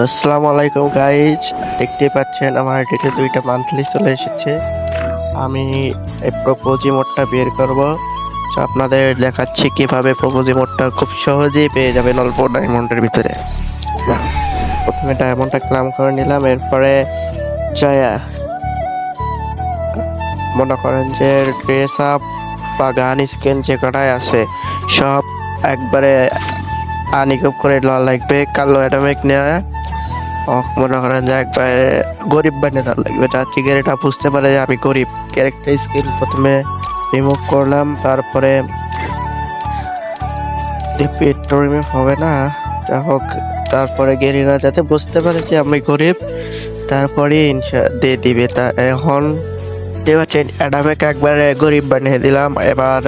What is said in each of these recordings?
আসসালামু আলাইকুম গাইজ, দেখতে পাচ্ছেন আমার এটিতে দুইটা মান্থলি চলে এসেছে। আমি এই প্রপোজি মোডটা বের করব। তো আপনাদের দেখাচ্ছি কিভাবে প্রপোজি মোডটা খুব সহজেই পেয়ে যাবেন অল্প ডায়মন্ডের ভিতরে। প্রথমে ডায়মন্ডটা ক্লাম করে নিলাম, এরপরে জয়া মনে করেন যে ড্রেস আপ বা গান স্কিন যে কটাই আছে সব একবারে আনিকুপ করে লওয়া লাগবে। কালো অ্যাডামিক নেওয়া মনে করেন যে একবার গরিব বানিয়ে দেওয়া লাগবে, যাতে এটা বুঝতে পারে যে আমি গরিব। ক্যারেক্টার স্কিল প্রথমে রিমুভ করলাম, তারপরে রিমুভ হবে না, যা হোক। তারপরে গেরিনা যাতে বুঝতে পারে যে আমি গরিব, তারপরে দিয়ে দিবে। তা এখন অ্যাডামেকে একবারে গরিব বানিয়ে দিলাম। এবার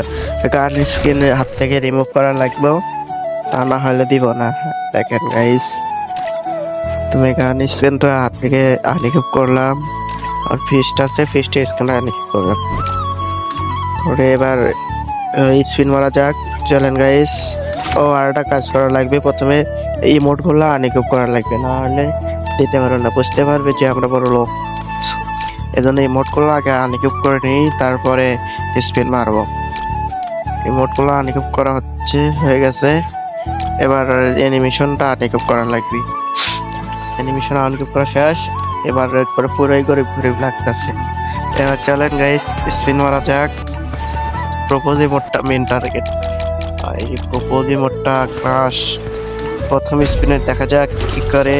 গান স্কিন হাত থেকে রিমুভ করা লাগবে, তা না হলে দিব না। দেখেন গাইস, তুমি গান স্ক্রিনটা হাত থেকে আনিকুপ করলাম, আর ফিস্ট আছে, ফিস্টের স্ক্রিনটা আনিকুপ করলাম করে এবার স্পিন মারা যাক। চলেন গাইস, আর একটা কাজ করা লাগবে, প্রথমে ইমোটগুলো আনিকুপ করা লাগবে, না হলে দিতে পারবে না, বুঝতে পারবে যে আমরা বড় লোক। এজন্য ইমোটগুলো আগে আনিকুপ করে নিই, তারপরে স্পিন মারবো। ইমোটগুলো আনিকুপ করা হয়ে গেছে। এবার অ্যানিমেশনটা আনিকুপ করা লাগবে। অ্যানিমেশন আনকুপ করা শেষ। এবার একবারে পুরোই গরিব গরিব লাগতেছে। এবার চলেন গাইস, স্পিন মারা যাক। প্রপোজি মোডটা মেন টার্গেট, এই প্রপোজি মোডটা ক্রাশ। প্রথম স্পিনে দেখা যাক কি করে।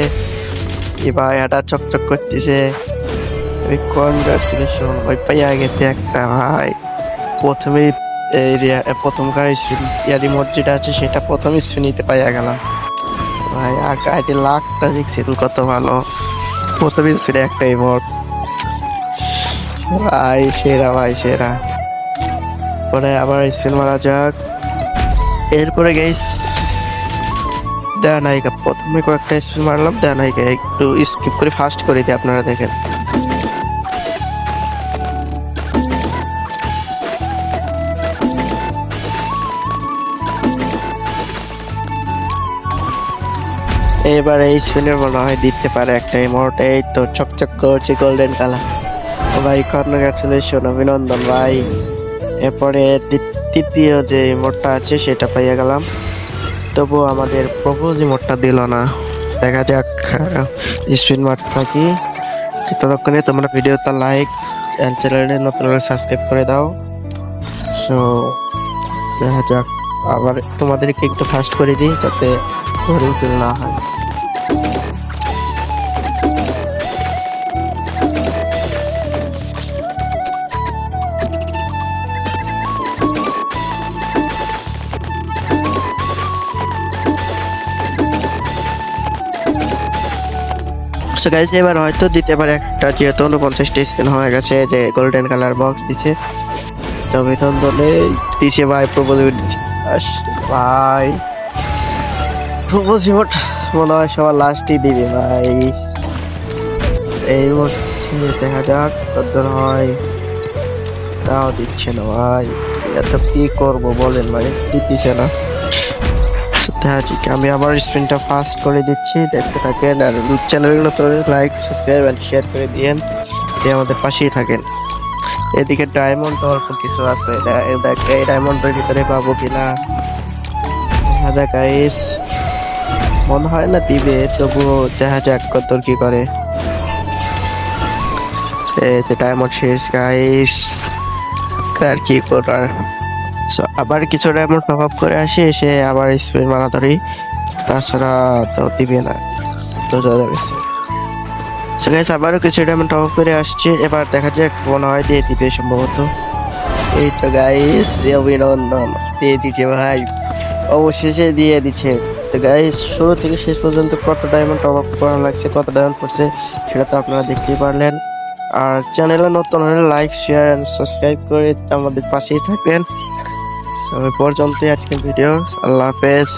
এবার এটা চকচক করতেছে। কনগ্রাচুলেশন, ভাই পাইয়া গেছে একটা ভাই। প্রথমে প্রথমকার স্পিন রিমোট যেটা আছে সেটা প্রথম স্পিনিতে পাইয়া গেলাম ভাই। আগে লাখটা দেখছেন কত ভালো। প্রথমে স্পিনে একটা ইমোট ভাই, সেরা ভাই সেরা। পরে আবার স্পিন মারা যাক। এরপরে গাইস দেয়া নায়িকা, প্রথমে কয়েকটা স্পিন মারলাম, দেয়া নায়িকা একটু স্কিপ করে ফাস্ট করে দিই, আপনারা দেখেন। এবার এই স্পিনের মনে হয় দিতে পারে একটা ইমোট। এই তো চকচক করছে গোল্ডেন কালার ভাই, কনগ্রাচুলেশন, অভিনন্দন ভাই। এরপরে তৃতীয় যে ইমোটটা আছে সেটা পাইয়া গেলাম, তবুও আমাদের প্রপোজ ইমোটটা দিল না। দেখা যাক, স্পিন মারতে থাকি। ততক্ষণে তোমরা ভিডিওটা লাইক এন্ড চ্যানেলে নতুন হলে সাবস্ক্রাইব করে দাও। সো দেখা যাক, আবার তোমাদেরকে একটু ফাস্ট করে দিই যাতে বোরিং ফিল না হয়। সো গাইস, এবার হয়তো দিতে পারে একটা, যেহেতু 49টা স্পিন হয়ে গেছে, যে গোল্ডেন কালার বক্স দিছে। তো অভিনন্দনে দিছে ভাই, প্রপোজ ভাই। প্রপোজ ইমোট মনে হয় সবার লাস্টই দিবে ভাই। এই দেখা যাক কত হয়। তাও দিচ্ছে না ভাই, এত কি করবো বলেন ভাই, দিচ্ছে না। হ্যাঁ ঠিক, আমি আবার স্ক্রিনটা ফাস্ট করে দিচ্ছি, দেখতে থাকেন। আর চ্যানেলগুলো তো লাইক সাবস্ক্রাইব এন্ড শেয়ার করে দিয়েন, দিয়ে আমাদের পাশেই থাকেন। এদিকে ডায়মন্ড অল্প কিছু আছে, এই ডায়মন্ডের ভিতরে পাবো কিনা দেখা গাইস। মনে হয় না দিবে, তবুও দেখা যাক কত কি করে। ডায়মন্ড শেষ গাইস, আর কি করার। আবার কিছু ডায়মন্ড টপ আপ করে আসি, এসে আবার স্পিন মারা ধরি, তাছাড়া তো দিবে না। তো গাইস আবারও কিছু ডায়মন্ড টপ আপ করে আসছে, এবার দেখা যাক, মনে হয় দিয়ে দিবে সম্ভবত। এই তো গাইস, অভিনন্দন, দিয়ে দিচ্ছে ভাই, অবশেষে দিয়ে দিচ্ছে। তো গাইস শুরু থেকে শেষ পর্যন্ত কত ডায়মন্ড টপ আপ করা লাগছে, কত ডায়মন্ড পড়ছে সেটা তো আপনারা দেখতেই পারলেন। আর চ্যানেলে নতুন হলে লাইক শেয়ার এন্ড সাবস্ক্রাইব করে আমাদের পাশেই থাকবেন। পর্যন্ত আজকের ভিডিও, আল্লাহ হাফেজ।